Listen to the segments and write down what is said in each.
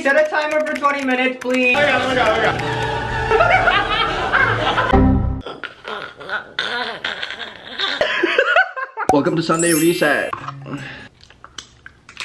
set a timer for 20 minutes, please. Welcome to Sunday Reset.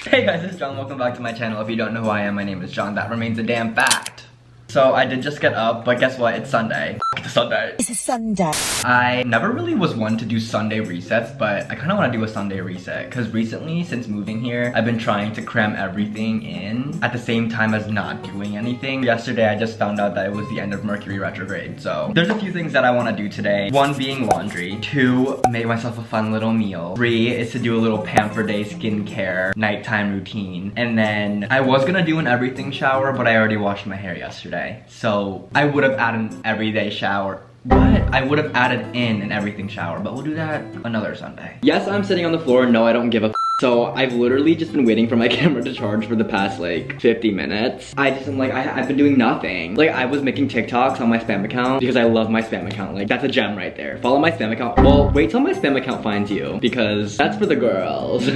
Hey guys, it's John. Welcome back to my channel. If you don't know who I am, my name is John. That remains a damn fact. So I did just get up, but guess what? It's Sunday. It's Sunday. It's a Sunday. I never really was one to do Sunday resets, but I kind of want to do a Sunday reset because recently, since moving here, I've been trying to cram everything in at the same time as not doing anything. Yesterday, I just found out that it was the end of Mercury retrograde, so there's a few things that I want to do today. 1 being laundry, 2, make myself a fun little meal, 3 is to do a little pamper day skincare nighttime routine, and then I was gonna do an everything shower, but I already washed my hair yesterday. So I would have added an everyday shower. What? I would have added in an everything shower, but we'll do that another Sunday. Yes, I'm sitting on the floor. No, I don't give a f. So I've literally just been waiting for my camera to charge for the past like 50 minutes. I'm like, I've been doing nothing. Like I was making TikToks on my spam account because I love my spam account. Like that's a gem right there. Follow my spam account. Well, wait till my spam account finds you because that's for the girls.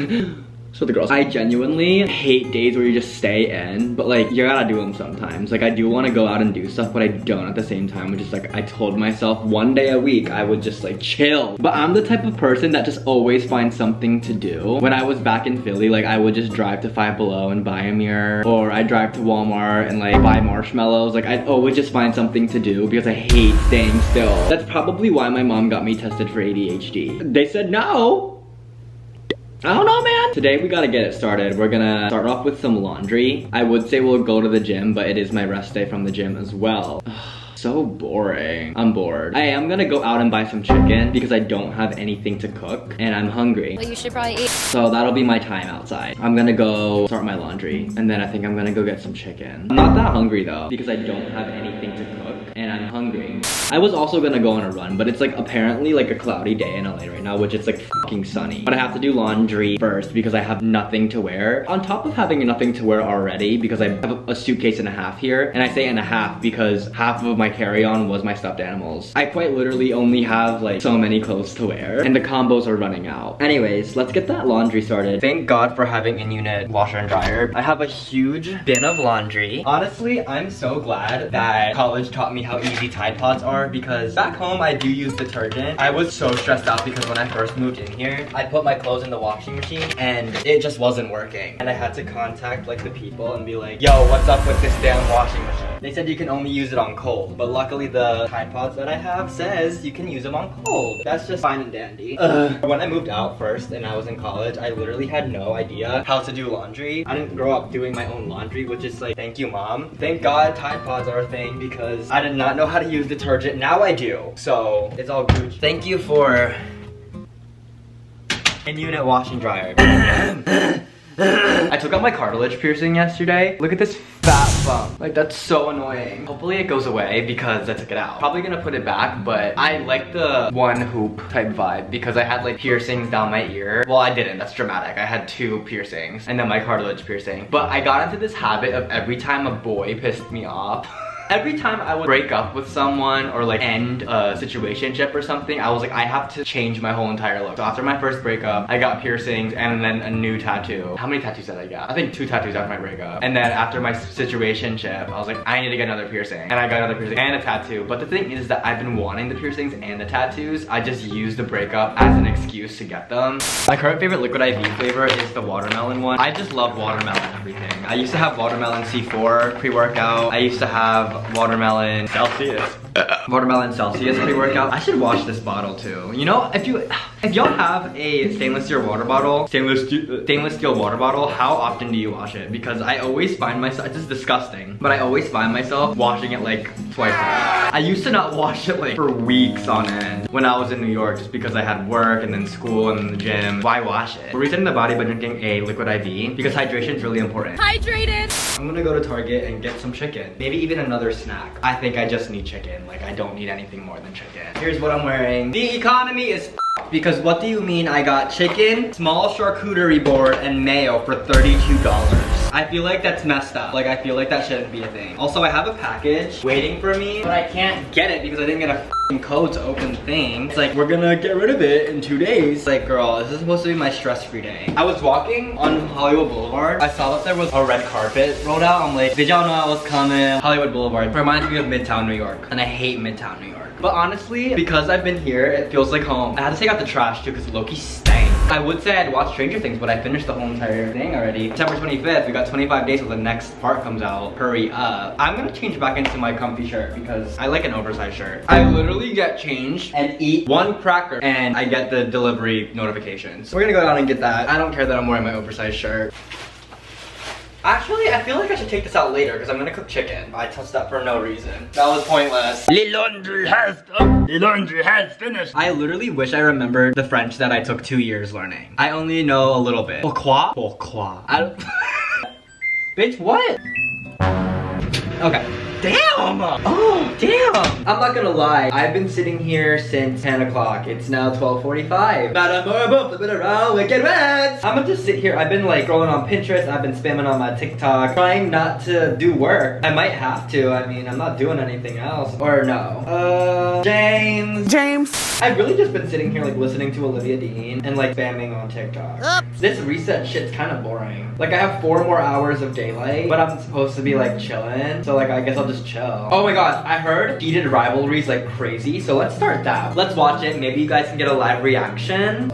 So the girls, I genuinely hate days where you just stay in, but like you gotta do them sometimes. Like I do want to go out and do stuff, but I don't at the same time. Which is like I told myself 1 day a week I would just like chill. But I'm the type of person that just always finds something to do. When I was back in Philly, like I would just drive to Five Below and buy a mirror, or I drive to Walmart and like buy marshmallows. Like I'd always just find something to do because I hate staying still. That's probably why my mom got me tested for ADHD. They said no. I don't know, man. Today we gotta get it started. We're gonna start off with some laundry. I would say we'll go to the gym, but it is my rest day from the gym as well. So boring. I'm bored. I am gonna go out and buy some chicken because I don't have anything to cook and I'm hungry. Well, you should probably eat. So that'll be my time outside. I'm gonna go start my laundry and then I think I'm gonna go get some chicken. I'm not that hungry though because I don't have anything to cook and I'm hungry. I was also gonna go on a run, but it's like apparently like a cloudy day in LA right now, which it's like fucking sunny. But I have to do laundry first because I have nothing to wear. On top of having nothing to wear already because I have a suitcase and a half here. And I say and a half because half of my carry-on was my stuffed animals. I quite literally only have like so many clothes to wear and the combos are running out. Anyways, let's get that laundry started. Thank God for having in-unit washer and dryer. I have a huge bin of laundry. Honestly, I'm so glad that college taught me how easy Tide Pods are because back home I do use detergent. I was so stressed out because when I first moved in here, I put my clothes in the washing machine and it just wasn't working. And I had to contact like the people and be like, yo, what's up with this damn washing machine? They said you can only use it on cold, but luckily the Tide Pods that I have says you can use them on cold. That's just fine and dandy. When I moved out first and I was in college, I literally had no idea how to do laundry. I didn't grow up doing my own laundry, which is like, thank you mom. Thank God Tide Pods are a thing because I did not know how to use detergent. Now I do. So it's all Gucci. Thank you for in-unit washing dryer. I took out my cartilage piercing yesterday. Look at this fat bump. Like that's so annoying. Hopefully it goes away because I took it out. Probably gonna put it back, but I like the one hoop type vibe because I had like piercings down my ear. Well, I didn't, that's dramatic. I had 2 piercings and then my cartilage piercing. But I got into this habit of every time a boy pissed me off, every time I would break up with someone or like end a situationship or something, I was like, I have to change my whole entire look. So after my first breakup, I got piercings and then a new tattoo. How many tattoos did I get? I think 2 tattoos after my breakup. And then after my situationship, I was like, I need to get another piercing. And I got another piercing and a tattoo. But the thing is that I've been wanting the piercings and the tattoos. I just used the breakup as an excuse to get them. My current favorite Liquid IV flavor is the watermelon one. I just love watermelon everything. I used to have watermelon C4 pre-workout. I used to have watermelon Celsius. Watermelon Celsius pre-workout. I should wash this bottle too. You know, if y'all have a stainless steel water bottle, stainless steel water bottle, how often do you wash it? Because I always find myself, it's just disgusting, but I always find myself washing it like twice a week. I used to not wash it like for weeks on end when I was in New York just because I had work and then school and then the gym. Why wash it? We're resetting the body by drinking a liquid IV because hydration is really important. Hydrated! I'm gonna go to Target and get some chicken. Maybe even another snack. I think I just need chicken. Like I don't need anything more than chicken. Here's what I'm wearing. The economy is because what do you mean I got chicken, small charcuterie board, and mayo for $32? I feel like that's messed up. Like I feel like that shouldn't be a thing. Also, I have a package waiting for me, but I can't get it because I didn't get a codes open thing. It's like, we're gonna get rid of it in 2 days. Like, girl, this is supposed to be my stress-free day. I was walking on Hollywood Boulevard. I saw that there was a red carpet rolled out. I'm like, did y'all know I was coming? Hollywood Boulevard reminds me of Midtown New York, and I hate Midtown New York. But honestly, because I've been here, it feels like home. I had to take out the trash too, because Loki stank. I would say I'd watch Stranger Things, but I finished the whole entire thing already. September 25th, we got 25 days till the next part comes out. Hurry up. I'm gonna change back into my comfy shirt because I like an oversized shirt. I literally get changed and eat one cracker and I get the delivery notifications. We're gonna go down and get that. I don't care that I'm wearing my oversized shirt. Actually, I feel like I should take this out later because I'm gonna cook chicken. I touched that for no reason. That was pointless. The laundry has done. The laundry has finished. I literally wish I remembered the French that I took 2 years learning. I only know a little bit. Pourquoi? Pourquoi? I don't... Bitch, what? Okay. Damn! Oh, damn! I'm not gonna lie. I've been sitting here since 10 o'clock. It's now 12:45. I'm gonna just sit here. I've been like scrolling on Pinterest. I've been spamming on my TikTok. Trying not to do work. I might have to. I mean, I'm not doing anything else. Or no. James. I've really just been sitting here like listening to Olivia Dean and like spamming on TikTok. Oops. This reset shit's kind of boring. Like I have 4 more hours of daylight, but I'm supposed to be like chilling. So like I guess I'll just chill. Oh my god, I heard heated rivalries like crazy, so let's start that. Let's watch it. Maybe you guys can get a live reaction.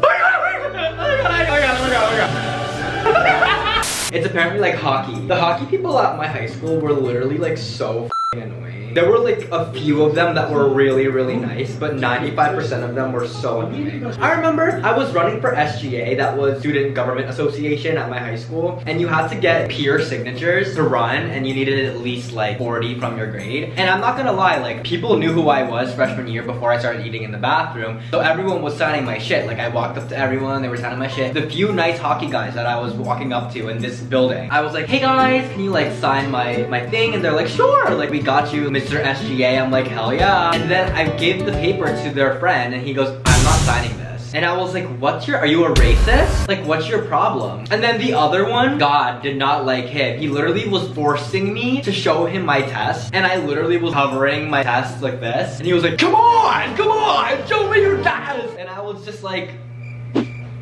It's apparently like hockey. The hockey people at my high school were literally like so f***ing annoying. There were like a few of them that were really, really nice, but 95% of them were so annoying. I remember I was running for SGA, that was Student Government Association at my high school, and you had to get peer signatures to run, and you needed at least like 40 from your grade. And I'm not gonna lie, like people knew who I was freshman year before I started eating in the bathroom, so everyone was signing my shit. Like I walked up to everyone, they were signing my shit. The few nice hockey guys that I was walking up to in this building, I was like, hey guys, can you like sign my thing? And they're like, sure, like we got you, Mr. SGA. I'm like, hell yeah. And then I gave the paper to their friend and he goes, I'm not signing this. And I was like, are you a racist? Like, what's your problem? And then the other one, God did not like him. He literally was forcing me to show him my test. And I literally was covering my test like this. And he was like, come on, show me your test. And I was just like,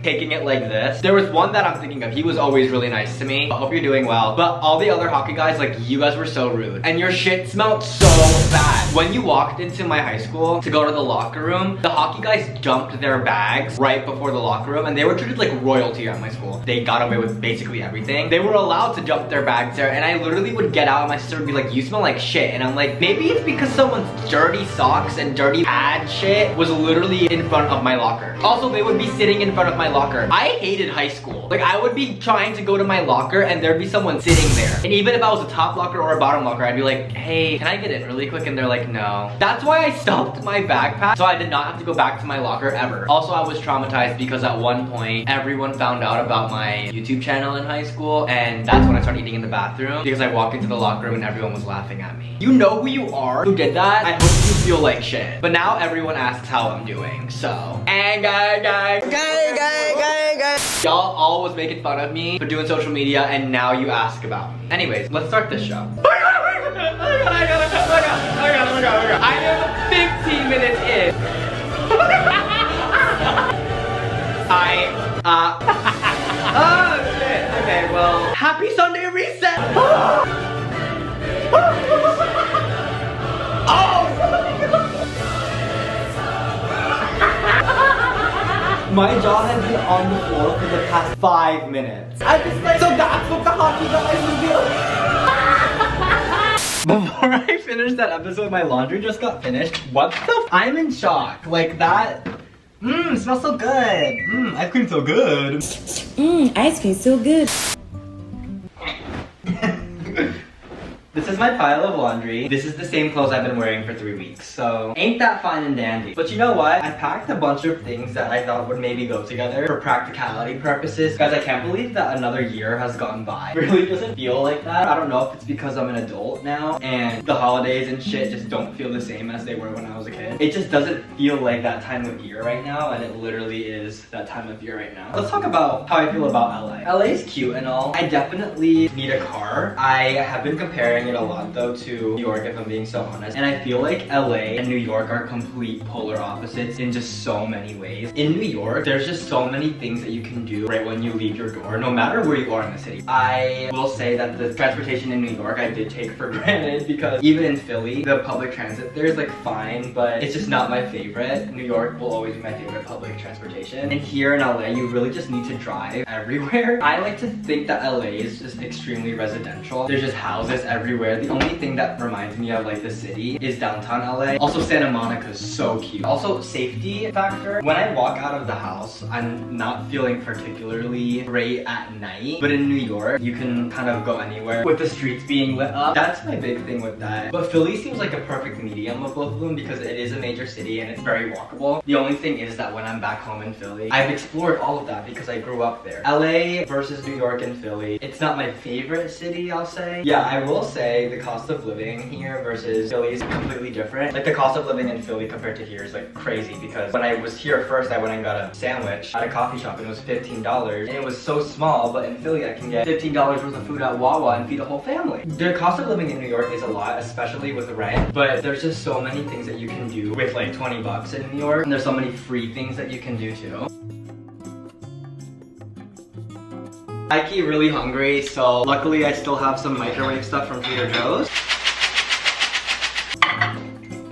taking it like this. There was one that I'm thinking of. He was always really nice to me. I hope you're doing well. But all the other hockey guys, like you guys were so rude. And your shit smelled so bad. When you walked into my high school to go to the locker room, the hockey guys dumped their bags right before the locker room and they were treated like royalty at my school. They got away with basically everything. They were allowed to dump their bags there and I literally would get out and my sister would be like, you smell like shit. And I'm like, maybe it's because someone's dirty socks and dirty pad shit was literally in front of my locker. Also, they would be sitting in front of my locker. I hated high school. Like I would be trying to go to my locker and there'd be someone sitting there. And even if I was a top locker or a bottom locker, I'd be like, hey, can I get in really quick? And they're like, no. That's why I stuffed my backpack so I did not have to go back to my locker ever. Also, I was traumatized because at one point, everyone found out about my YouTube channel in high school and that's when I started eating in the bathroom because I walked into the locker room and everyone was laughing at me. You know who you are who did that? I hope you feel like shit. But now everyone asks how I'm doing, so. And guys. Y'all always making fun of me for doing social media and now you ask about me. Anyways, let's start this show. I am 15 minutes in. Oh shit. Okay, well, happy Sunday reset. My jaw has been on the floor for the past 5 minutes. I just like, so that's what the hockey guys would do. Before I finish that episode, my laundry just got finished. What the I'm in shock. Like that, it smells so good. Ice cream so good. Ice cream so good. This is my pile of laundry. This is the same clothes I've been wearing for 3 weeks, so ain't that fine and dandy. But you know what? I packed a bunch of things that I thought would maybe go together for practicality purposes. Guys, I can't believe that another year has gone by. It really doesn't feel like that. I don't know if it's because I'm an adult now and the holidays and shit just don't feel the same as they were when I was a kid. It just doesn't feel like that time of year right now, and it literally is that time of year right now. Let's talk about how I feel about LA. LA is cute and all. I definitely need a car. I have been comparing comparing it a lot though to New York, if I'm being so honest. And I feel like LA and New York are complete polar opposites in just so many ways. In New York, there's just so many things that you can do right when you leave your door, no matter where you are in the city. I will say that the transportation in New York I did take for granted, because even in Philly, the public transit there is like fine, but it's just not my favorite. New York will always be my favorite public transportation. And here in LA, you really just need to drive everywhere. I like to think that LA is just extremely residential. There's just houses everywhere. The only thing that reminds me of like the city is downtown LA. Also, Santa Monica is so cute. Also, safety factor. When I walk out of the house, I'm not feeling particularly great at night. But in New York, you can kind of go anywhere with the streets being lit up. That's my big thing with that. But Philly seems like a perfect medium of both of them, because it is a major city and it's very walkable. The only thing is that when I'm back home in Philly, I've explored all of that because I grew up there. LA versus New York and Philly. It's not my favorite city, I'll say. Yeah, I will say the cost of living here versus Philly is completely different. Like the cost of living in Philly compared to here is like crazy, because when I was here first, I went and got a sandwich at a coffee shop and it was $15. And it was so small, but in Philly I can get $15 worth of food at Wawa and feed a whole family. The cost of living in New York is a lot, especially with rent, but there's just so many things that you can do with like 20 bucks in New York. And there's so many free things that you can do too. I get really hungry, so luckily I still have some microwave stuff from Trader Joe's.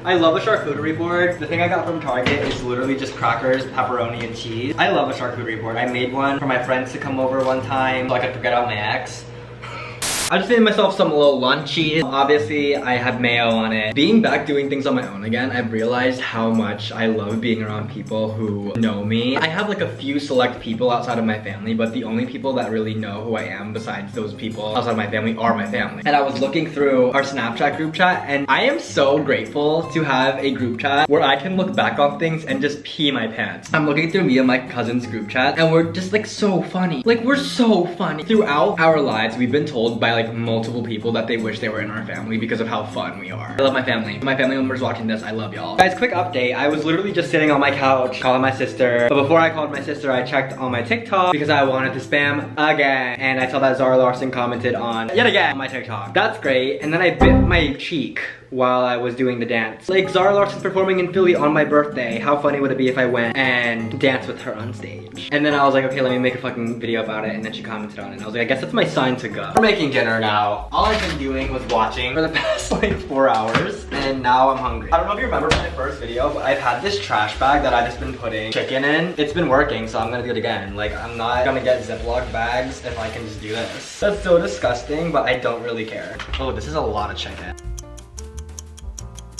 I love a charcuterie board. The thing I got from Target is literally just crackers, pepperoni, and cheese. I love a charcuterie board. I made one for my friends to come over one time so I could forget out my ex. I just made myself some little lunchies. Obviously, I have mayo on it. Being back doing things on my own again, I've realized how much I love being around people who know me. I have like a few select people outside of my family, but the only people that really know who I am besides those people outside of my family are my family. And I was looking through our Snapchat group chat, and I am so grateful to have a group chat where I can look back on things and just pee my pants. I'm looking through me and my cousin's group chat, and we're just like so funny. Like, we're so funny. Throughout our lives, we've been told by like multiple people that they wish they were in our family because of how fun we are. I love my family. My family members watching this, I love y'all. Guys, quick update. I was literally just sitting on my couch calling my sister. But before I called my sister, I checked on my TikTok because I wanted to spam again. And I saw that Zara Larson commented on yet again on my TikTok. That's great. And then I bit my cheek while I was doing the dance. Like, Zara Larson's performing in Philly on my birthday. How funny would it be if I went and danced with her on stage? And then I was like, okay, let me make a fucking video about it. And then she commented on it. And I was like, I guess that's my sign to go. We're making dinner now. All I've been doing was watching for the past like 4 hours. And now I'm hungry. I don't know if you remember my first video, but I've had this trash bag that I've just been putting chicken in. It's been working, so I'm gonna do it again. Like, I'm not gonna get Ziploc bags if I can just do this. That's so disgusting, but I don't really care. Oh, this is a lot of chicken.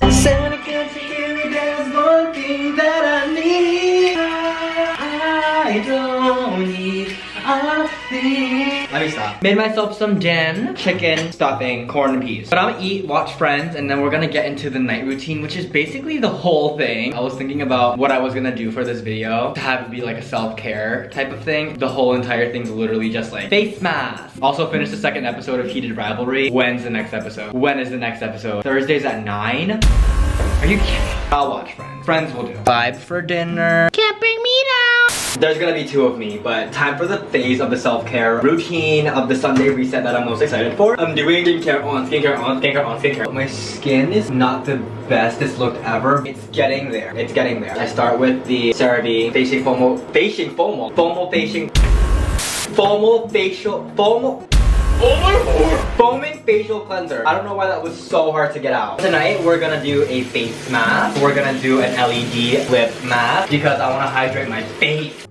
Santa, can't you hear me? There's one thing that I need. I don't need a thing. Let me stop. Made myself some din, chicken, stuffing, corn, and peas. But I'm gonna eat, watch Friends, and then we're gonna get into the night routine, which is basically the whole thing. I was thinking about what I was gonna do for this video to have it be like a self-care type of thing. The whole entire thing's literally just like face mask. Also finished the second episode of Heated Rivalry. When's the next episode? When is the next episode? Thursdays at 9? Are you kidding? I'll watch Friends. Friends will do. Vibe for dinner. Can't bring me down. There's gonna be 2 of me, but time for the phase of the self-care routine of the Sunday reset that I'm most excited for. I'm doing skincare on, skincare on, skincare on, skincare. My skin is not the best it's looked ever. It's getting there. It's getting there. I start with the CeraVe Facial Foaming facial cleanser. I don't know why that was so hard to get out. Tonight we're gonna do a face mask. We're gonna do an LED lip mask because I wanna hydrate my face.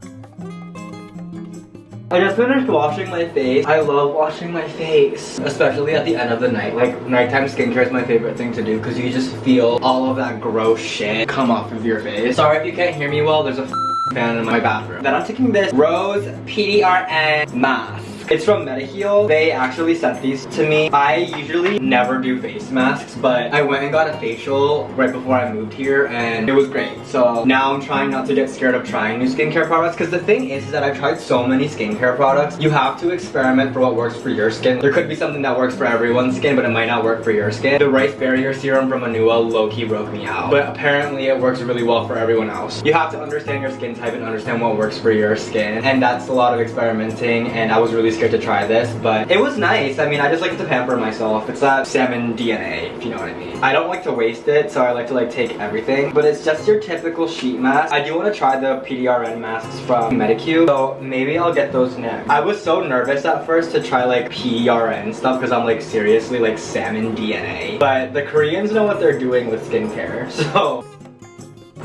I just finished washing my face. I love washing my face, especially at the end of the night. Like, nighttime skincare is my favorite thing to do because you just feel all of that gross shit come off of your face. Sorry if you can't hear me well, there's a fan in my bathroom. Then I'm taking this Rose PDRN mask. It's from Mediheal. They actually sent these to me. I usually never do face masks, but I went and got a facial right before I moved here and it was great. So now I'm trying not to get scared of trying new skincare products, because the thing is that I've tried so many skincare products. You have to experiment for what works for your skin. There could be something that works for everyone's skin, but it might not work for your skin. The rice barrier serum from Anua low-key broke me out, but apparently it works really well for everyone else. You have to understand your skin type and understand what works for your skin, and that's a lot of experimenting, and I was really scared scared to try this, but it was nice. I mean, I just like to pamper myself. It's that salmon DNA, if you know what I mean. I don't like to waste it, so I like to like take everything, but it's just your typical sheet mask. I do want to try the PDRN masks from Medicube, so maybe I'll get those next. I was so nervous at first to try like PDRN stuff because I'm like seriously like salmon DNA, but the Koreans know what they're doing with skincare, so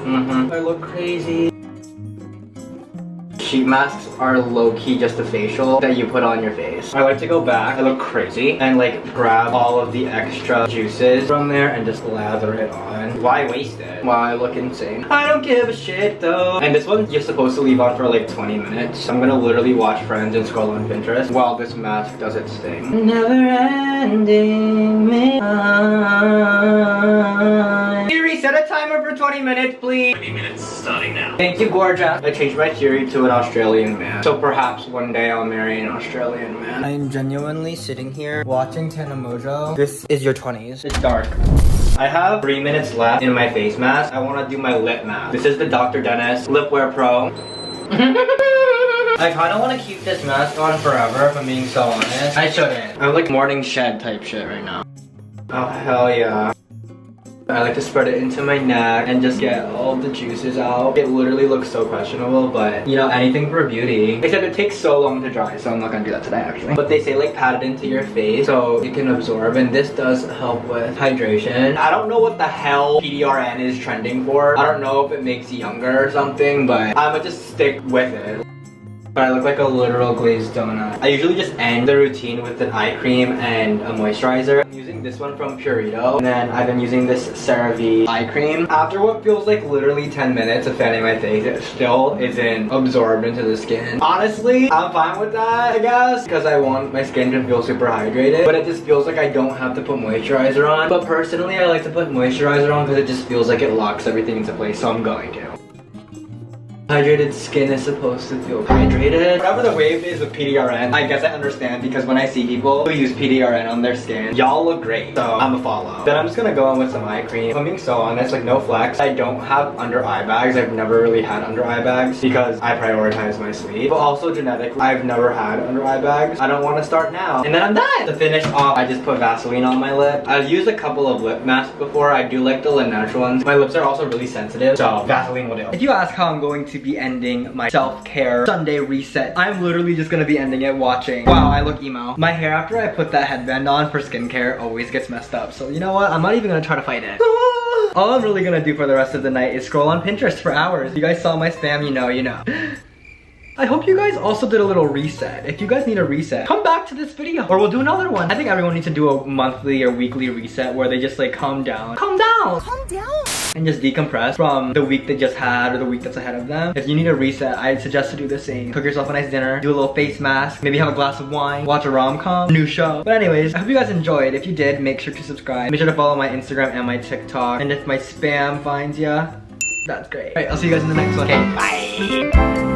I look crazy. Sheet masks are low-key just a facial that you put on your face. I like to go back, I look crazy, and like grab all of the extra juices from there and just lather it on. Why waste it? Why look insane? I don't give a shit though. And this one you're supposed to leave on for like 20 minutes. I'm gonna literally watch Friends and scroll on Pinterest while this mask does its thing. Never ending me. Siri, set a timer for 20 minutes, please. 20 minutes starting now. Thank you, gorgeous. I changed my theory to an Australian man. So perhaps one day I'll marry an Australian man. I am genuinely sitting here watching Tana Mojo. This is your 20s. It's dark. I have 3 minutes left in my face mask. I want to do my lip mask. This is the Dr. Dennis Lip Wear Pro. I kind of want to keep this mask on forever, if I'm being so honest. I shouldn't. I'm like morning shed type shit right now. Oh, hell yeah. I like to spread it into my neck and just get all the juices out. It literally looks so questionable, but you know, anything for beauty. Except it takes so long to dry, so I'm not gonna do that today actually. But they say like pat it into your face so it can absorb, and this does help with hydration. I don't know what the hell PDRN is trending for. I don't know if it makes you younger or something, but I'ma just stick with it. But I look like a literal glazed donut. I usually just end the routine with an eye cream and a moisturizer. I'm using this one from Purito, and then I've been using this CeraVe eye cream. After what feels like literally 10 minutes of fanning my face, it still isn't absorbed into the skin. Honestly, I'm fine with that, I guess, because I want my skin to feel super hydrated, but it just feels like I don't have to put moisturizer on. But personally, I like to put moisturizer on because it just feels like it locks everything into place, so I'm going to. Hydrated skin is supposed to feel hydrated. Whatever the wave is with PDRN, I guess I understand, because when I see people who use PDRN on their skin, y'all look great, so I'm a follow. Then I'm just gonna go in with some eye cream. If I'm being so honest, like no flex, I don't have under eye bags. I've never really had under eye bags because I prioritize my sleep. But also genetically, I've never had under eye bags. I don't want to start now. And then I'm done. To finish off, I just put Vaseline on my lip. I've used a couple of lip masks before. I do like the natural ones. My lips are also really sensitive, so Vaseline will do. If you ask how I'm going to be ending my self-care Sunday reset, I'm literally just gonna be ending it watching. Wow, I look emo. My hair after I put that headband on for skincare always gets messed up, so you know what? I'm not even gonna try to fight it. All I'm really gonna do for the rest of the night is scroll on Pinterest for hours. If you guys saw my spam, you know, you know. I hope you guys also did a little reset. If you guys need a reset, come back to this video or we'll do another one. I think everyone needs to do a monthly or weekly reset where they just like calm down. Calm down! Calm down! And just decompress from the week they just had or the week that's ahead of them. If you need a reset, I'd suggest to do the same. Cook yourself a nice dinner, do a little face mask, maybe have a glass of wine, watch a rom-com, new show. But anyways, I hope you guys enjoyed. If you did, make sure to subscribe. Make sure to follow my Instagram and my TikTok. And if my spam finds ya, that's great. Alright, I'll see you guys in the next one. Okay, bye!